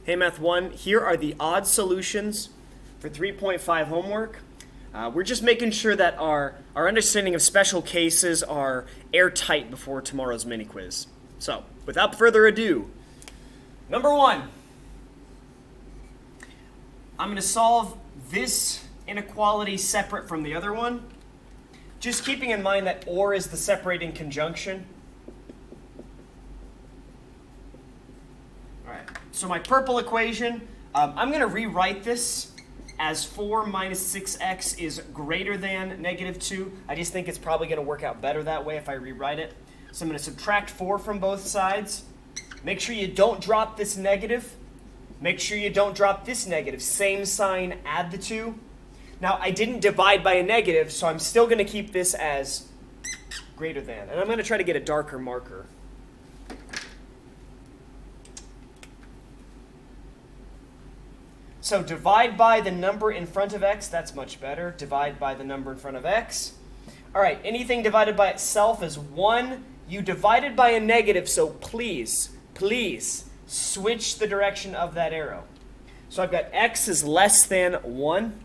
Hey Math 1, here are the odd solutions for 3.5 homework. We're just making sure that our understanding of special cases are airtight before tomorrow's mini quiz. So, without further ado, number 1. I'm going to solve this inequality separate from the other one, just keeping in mind that or is the separating conjunction. So my purple equation, I'm going to rewrite this as 4 minus 6x is greater than negative 2. I just think it's probably going to work out better that way if I rewrite it. So I'm going to subtract 4 from both sides. Make sure you don't drop this negative. Make sure you don't drop this negative. Same sign, add the 2. Now, I didn't divide by a negative, so I'm still going to keep this as greater than. And I'm going to try to get a darker marker. So divide by the number in front of x, that's much better. Divide by the number in front of x. All right, anything divided by itself is 1. You divided by a negative, so please switch the direction of that arrow. So I've got x is less than 1.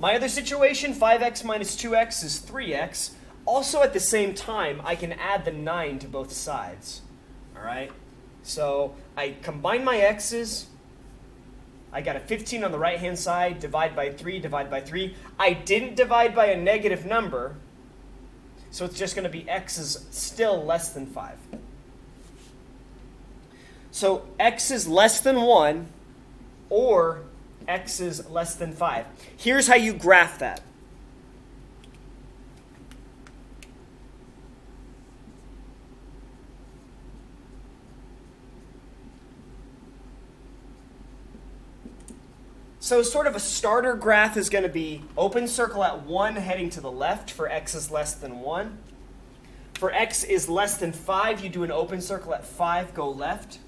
My other situation, 5x minus 2x is 3x. Also at the same time, I can add the 9 to both sides. All right, so I combine my x's. I got a 15 on the right-hand side, divide by 3, divide by 3. I didn't divide by a negative number, so it's just going to be x is still less than 5. So x is less than 1, or x is less than 5. Here's how you graph that. So sort of a starter graph is going to be open circle at 1 heading to the left for x is less than 1. For x is less than 5, you do an open circle at 5, go left.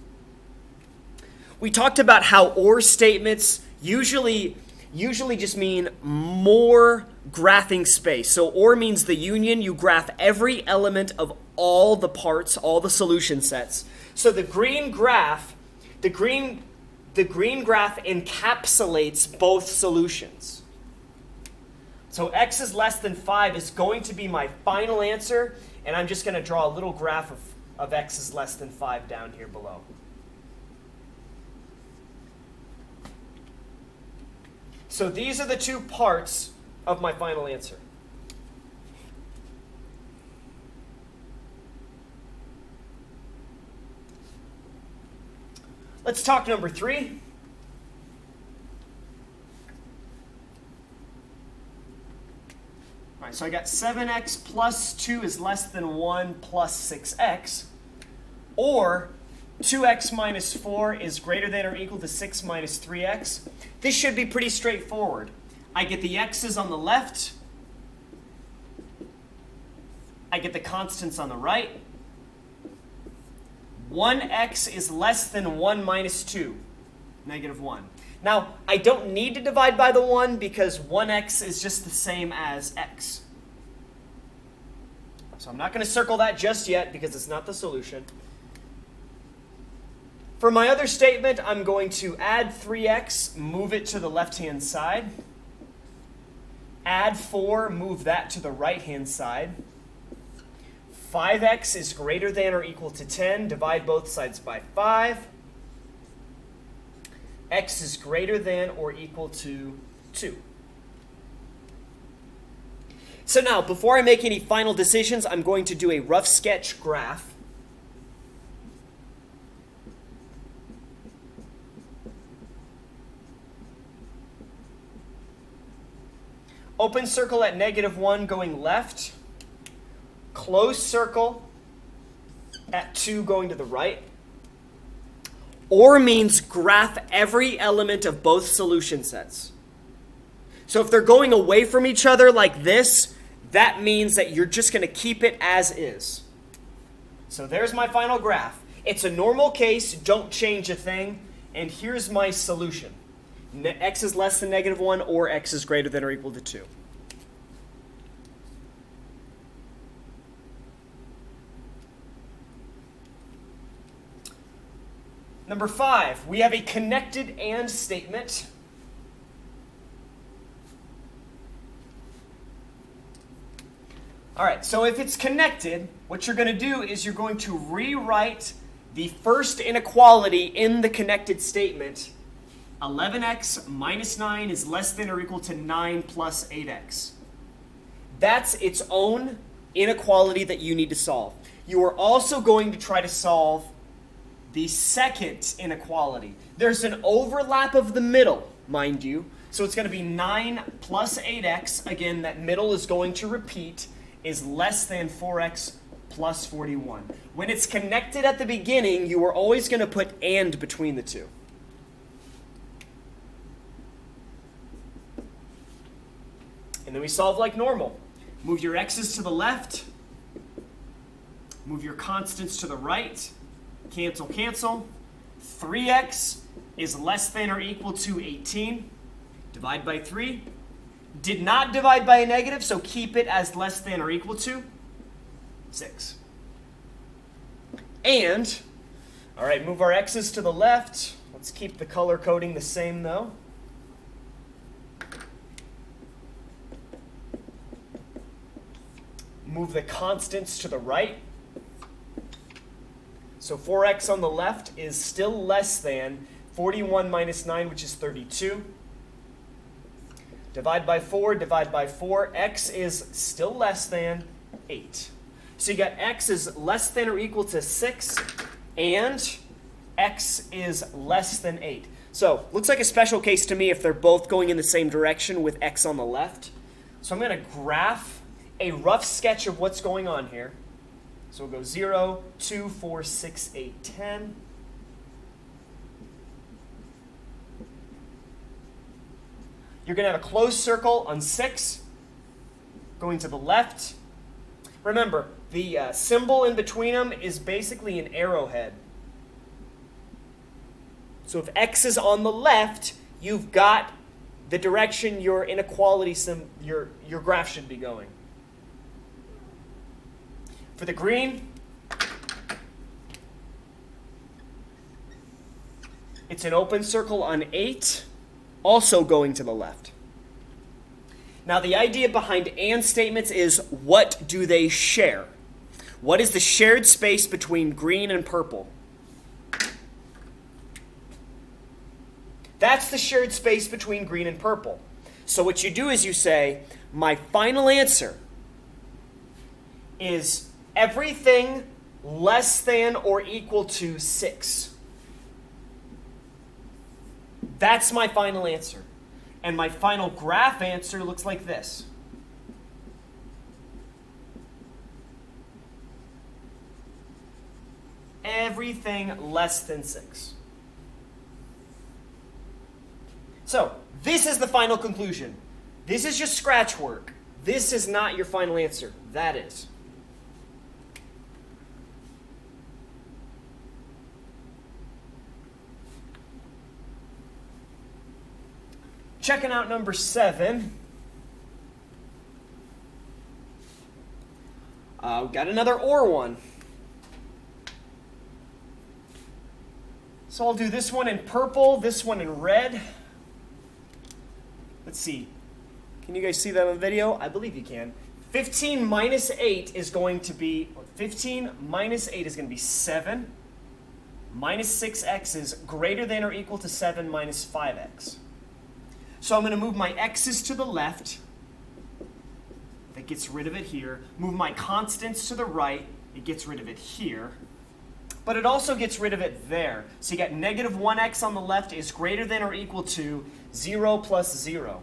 We talked about how or statements usually just mean more graphing space. So or means the union. You graph every element of all the parts, all the solution sets. So the green graph encapsulates both solutions. So x is less than 5 is going to be my final answer, and I'm just going to draw a little graph of x is less than 5 down here below. So these are the two parts of my final answer. Let's talk number 3. All right, so I got 7x plus 2 is less than 1 plus 6x, or 2x minus 4 is greater than or equal to 6 minus 3x. This should be pretty straightforward. I get the x's on the left. I get the constants on the right. 1x is less than 1 minus 2, negative 1. Now, I don't need to divide by the 1 because 1x is just the same as x. So I'm not going to circle that just yet because it's not the solution. For my other statement, I'm going to add 3x, move it to the left-hand side. Add 4, move that to the right-hand side. 5x is greater than or equal to 10. Divide both sides by 5. X is greater than or equal to 2. So now, before I make any final decisions, I'm going to do a rough sketch graph. Open circle at negative 1 going left. Closed circle at 2 going to the right. Or means graph every element of both solution sets. So if they're going away from each other like this, that means that you're just going to keep it as is. So there's my final graph. It's a normal case, don't change a thing, and here's my solution. X is less than negative 1 or x is greater than or equal to 2. Number 5, we have a connected AND statement. All right, so if it's connected, what you're going to do is you're going to rewrite the first inequality in the connected statement. 11x minus 9 is less than or equal to 9 plus 8x. That's its own inequality that you need to solve. You are also going to try to solve the second inequality. There's an overlap of the middle, mind you. So it's going to be 9 plus 8x. Again, that middle is going to repeat, is less than 4x plus 41. When it's connected at the beginning, you are always going to put and between the two. And then we solve like normal. Move your x's to the left. Move your constants to the right. Cancel, cancel. 3x is less than or equal to 18. Divide by 3. Did not divide by a negative, so keep it as less than or equal to 6. And, all right, move our x's to the left. Let's keep the color coding the same, though. Move the constants to the right. So 4x on the left is still less than 41 minus 9, which is 32. Divide by 4, divide by 4. X is still less than 8. So you got x is less than or equal to 6, and x is less than 8. So looks like a special case to me if they're both going in the same direction with x on the left. So I'm going to graph a rough sketch of what's going on here. So we'll go 0, 2, 4, 6, 8, 10. You're going to have a closed circle on 6, going to the left. Remember, the symbol in between them is basically an arrowhead. So if x is on the left, you've got the direction your inequality, your graph should be going. For the green, it's an open circle on 8. Also going to the left. Now the idea behind AND statements is, what do they share? What is the shared space between green and purple? That's the shared space between green and purple. So what you do is you say, my final answer is everything less than or equal to 6. That's my final answer. And my final graph answer looks like this. Everything less than 6. So, this is the final conclusion. This is just scratch work. This is not your final answer. That is. Checking out number 7. We've got another OR one. So I'll do this one in purple, this one in red. Let's see. Can you guys see that on the video? I believe you can. 15 minus 8 is going to be, 15 minus 8 is going to be 7. Minus 6x is greater than or equal to 7 minus 5x. So I'm going to move my x's to the left. That gets rid of it here. Move my constants to the right. It gets rid of it here. But it also gets rid of it there. So you got negative 1x on the left is greater than or equal to 0 plus 0.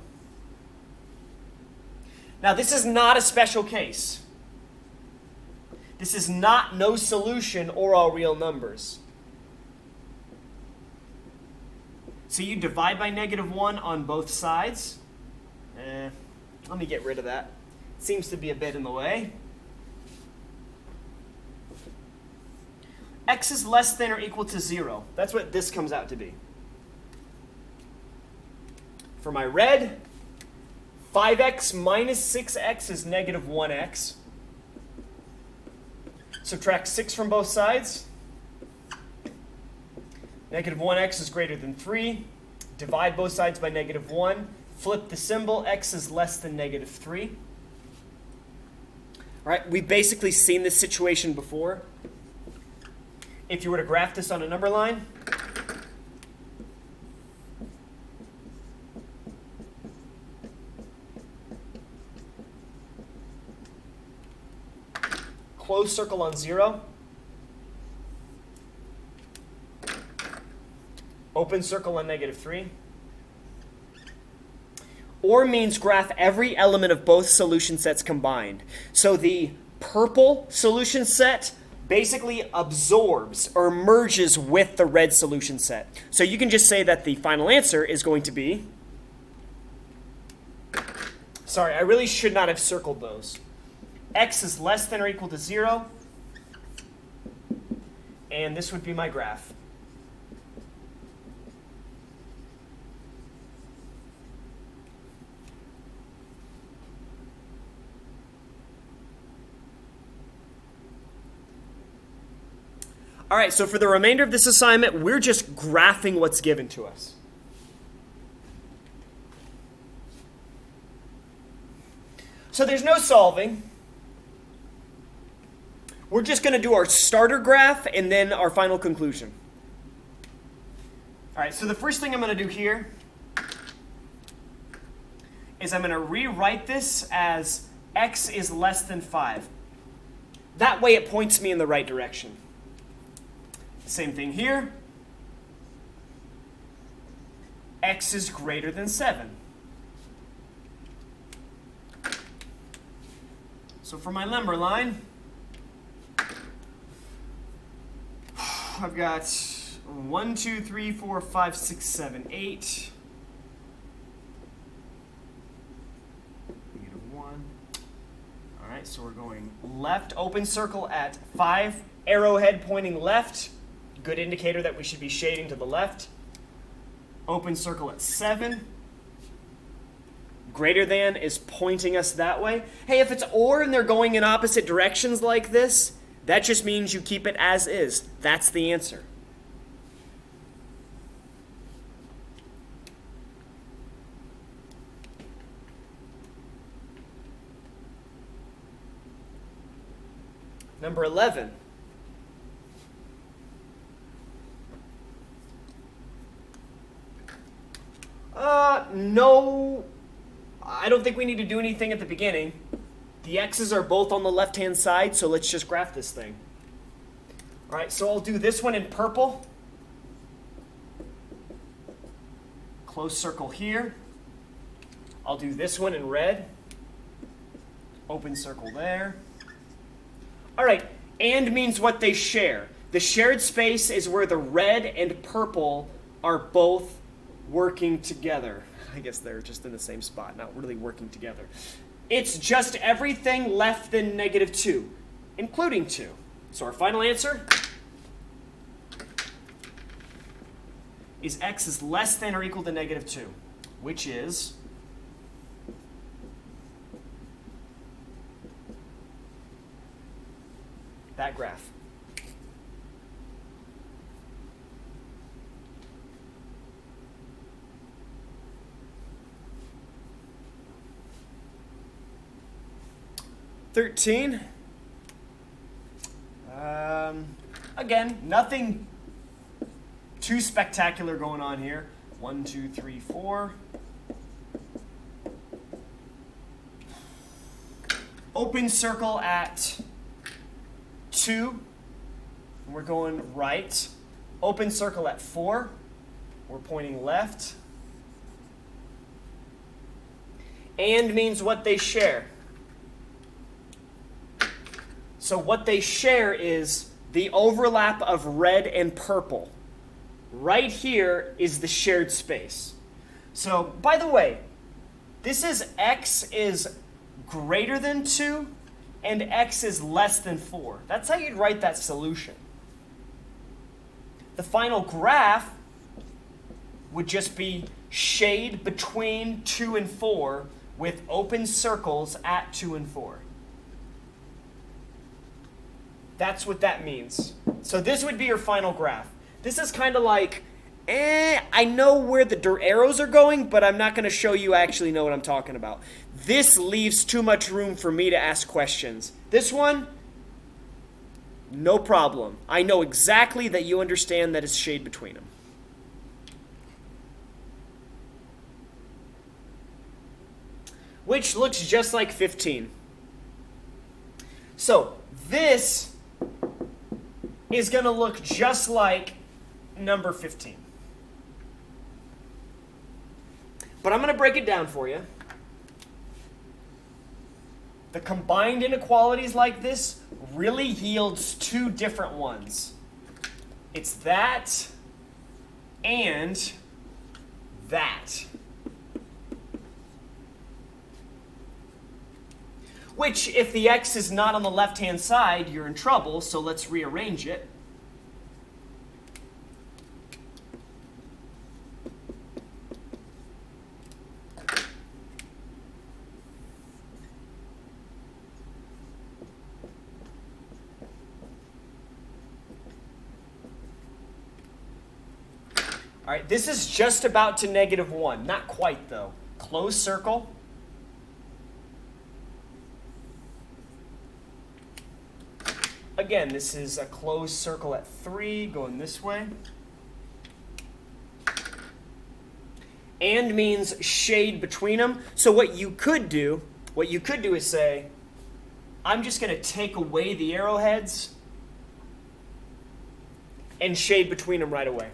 Now this is not a special case. This is not no solution or all real numbers. So you divide by negative 1 on both sides. Let me get rid of that. It seems to be a bit in the way. X is less than or equal to 0. That's what this comes out to be. For my red, 5x minus 6x is negative 1x. Subtract 6 from both sides. Negative 1x is greater than 3. Divide both sides by negative 1. Flip the symbol. X is less than negative 3. All right, we've basically seen this situation before. If you were to graph this on a number line, closed circle on 0, open circle on negative 3. Or means graph every element of both solution sets combined. So the purple solution set basically absorbs or merges with the red solution set. So you can just say that the final answer is going to be... Sorry, I really should not have circled those. X is less than or equal to 0. And this would be my graph. All right, so for the remainder of this assignment, we're just graphing what's given to us. So there's no solving. We're just going to do our starter graph and then our final conclusion. All right, so the first thing I'm going to do here is I'm going to rewrite this as x is less than 5. That way it points me in the right direction. Same thing here. X is greater than 7. So for my number line, I've got 1, 2, 3, 4, 5, 6, 7, 8. -1. All right, so we're going left, open circle at 5, arrowhead pointing left. Good indicator that we should be shading to the left. Open circle at 7. Greater than is pointing us that way. Hey, if it's or and they're going in opposite directions like this, that just means you keep it as is. That's the answer. Number 11. No, I don't think we need to do anything at the beginning. The x's are both on the left-hand side, so let's just graph this thing. All right, so I'll do this one in purple. Close circle here. I'll do this one in red. Open circle there. All right, and means what they share. The shared space is where the red and purple are both working together. I guess they're just in the same spot, not really working together. It's just everything less than -2, including 2. So our final answer is x is less than or equal to -2, which is that graph. $13. Again, nothing too spectacular going on here. 1, 2, 3, 4. Open circle at 2. We're going right. Open circle at 4. We're pointing left. And means what they share. So what they share is the overlap of red and purple. Right here is the shared space. So, by the way, this is x is greater than 2 and x is less than 4. That's how you'd write that solution. The final graph would just be shade between 2 and 4 with open circles at 2 and 4. That's what that means. So this would be your final graph. This is kind of like, I know where the arrows are going, but I'm not going to show you I actually know what I'm talking about. This leaves too much room for me to ask questions. This one, no problem. I know exactly that you understand that it's shade between them. Which looks just like 15. So this is going to look just like number 15. But I'm going to break it down for you. The combined inequalities like this really yields two different ones. It's that and that. Which, if the x is not on the left-hand side, you're in trouble, so let's rearrange it. All right, this is just about to -1. Not quite, though. Closed circle. Again, this is a closed circle at 3 going this way. And means shade between them. So what you could do is say, I'm just going to take away the arrowheads and shade between them right away.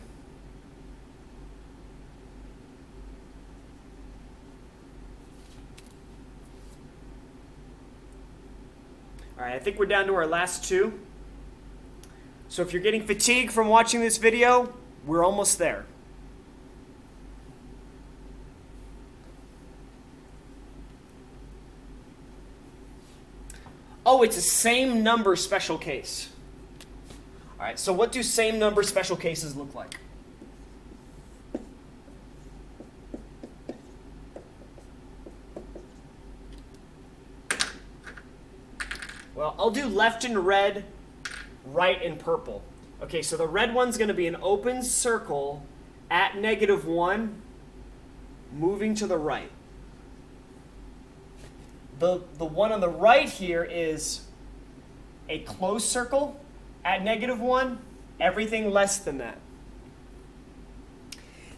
All right, I think we're down to our last two. So if you're getting fatigued from watching this video, we're almost there. Oh, it's a same number special case. All right, so what do same number special cases look like? Well, I'll do left in red, right in purple. Okay, so the red one's going to be an open circle at -1, moving to the right. The one on the right here is a closed circle at -1, everything less than that.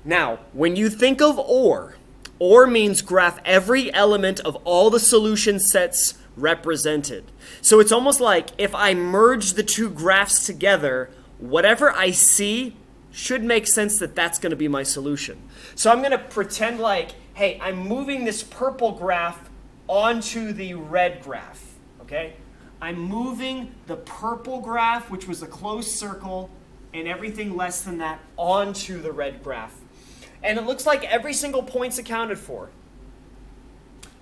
Now, when you think of OR means graph every element of all the solution sets represented. So it's almost like if I merge the two graphs together, whatever I see should make sense that that's going to be my solution. So I'm going to pretend like, hey, I'm moving this purple graph onto the red graph, okay? I'm moving the purple graph, which was a closed circle, and everything less than that onto the red graph. And it looks like every single point's accounted for.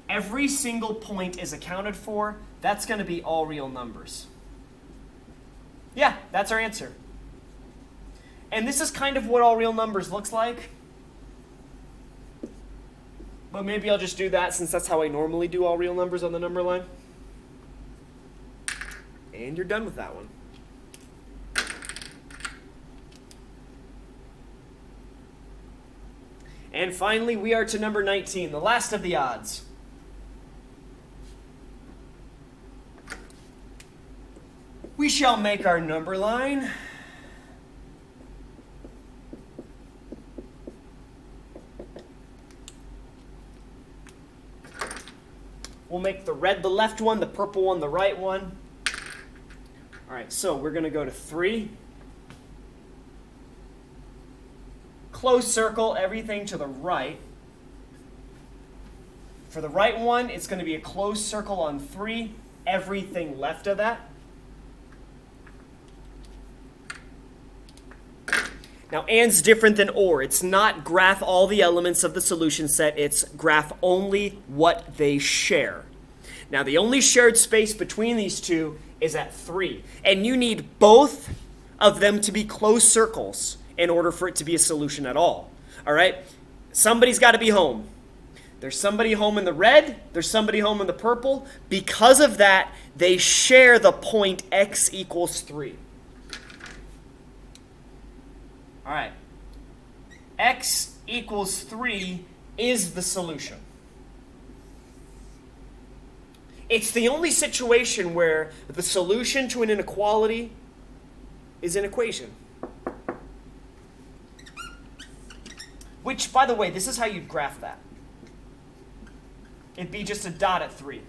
Every single point is accounted for. That's going to be all real numbers. Yeah, that's our answer. And this is kind of what all real numbers looks like. But maybe I'll just do that since that's how I normally do all real numbers on the number line. And you're done with that one. And finally, we are to number 19, the last of the odds. We shall make our number line. We'll make the red the left one, the purple one the right one. All right, so we're going to go to 3. Close circle, everything to the right. For the right one, it's going to be a closed circle on 3, everything left of that. Now, and's different than or. It's not graph all the elements of the solution set. It's graph only what they share. Now, the only shared space between these two is at 3. And you need both of them to be closed circles in order for it to be a solution at all. All right? Somebody's got to be home. There's somebody home in the red. There's somebody home in the purple. Because of that, they share the point x equals 3. All right. X equals 3 is the solution. It's the only situation where the solution to an inequality is an equation. Which, by the way, this is how you'd graph that. It'd be just a dot at 3.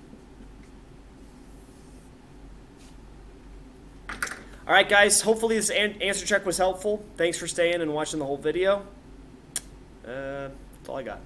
All right, guys. Hopefully this answer check was helpful. Thanks for staying and watching the whole video. That's all I got.